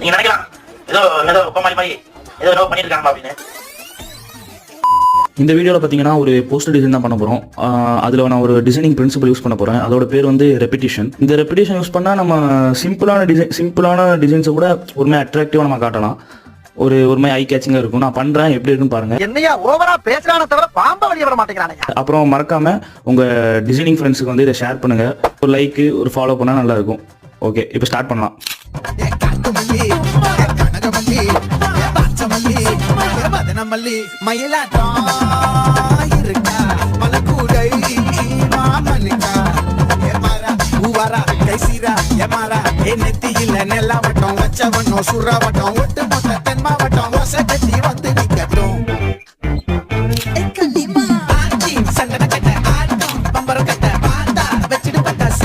நீங்க நினைக்கலாம் ஏதோ ஏதோ கோமாளி மாதிரி ஏதோ பண்ணிருக்காங்க அப்படின்னு. இந்த வீடியோவில் பார்த்தீங்கன்னா ஒரு போஸ்டர் டிசைன் தான் பண்ண போகிறோம். அதில் நான் ஒரு டிசைனிங் பிரின்சிபல் யூஸ் பண்ண போகிறேன். அதோட பேர் வந்து ரெப்பிட்டிஷன். இந்த ரெப்பிட்டிஷன் யூஸ் பண்ணால் நம்ம சிம்பிளான டிசைன்ஸை கூட ஒரு மாதிரி அட்ராக்டிவாக நம்ம காட்டலாம். ஒரு மாதிரி ஐ கேச்சிங்காக இருக்கும். நான் பண்ணுறேன், எப்படி இருக்குன்னு பாருங்கள். என்னையா ஓவரா பேசுறானே தவிர பாம்ப வெளிய வர மாட்டேங்கிறானே. அப்புறம் மறக்காமல் உங்கள் டிசைனிங் ஃப்ரெண்ட்ஸுக்கு வந்து இதை ஷேர் பண்ணுங்கள். ஒரு லைக்கு ஒரு ஃபாலோ பண்ணால் நல்லாயிருக்கும். ஓகே, இப்போ ஸ்டார்ட் பண்ணலாம். நெத்தியில நெல்லா வட்டம் வச்ச வட்டம் சுற வட்டம் ஒட்டு மொத்த தென்மாவட்டம் கட்டி வந்து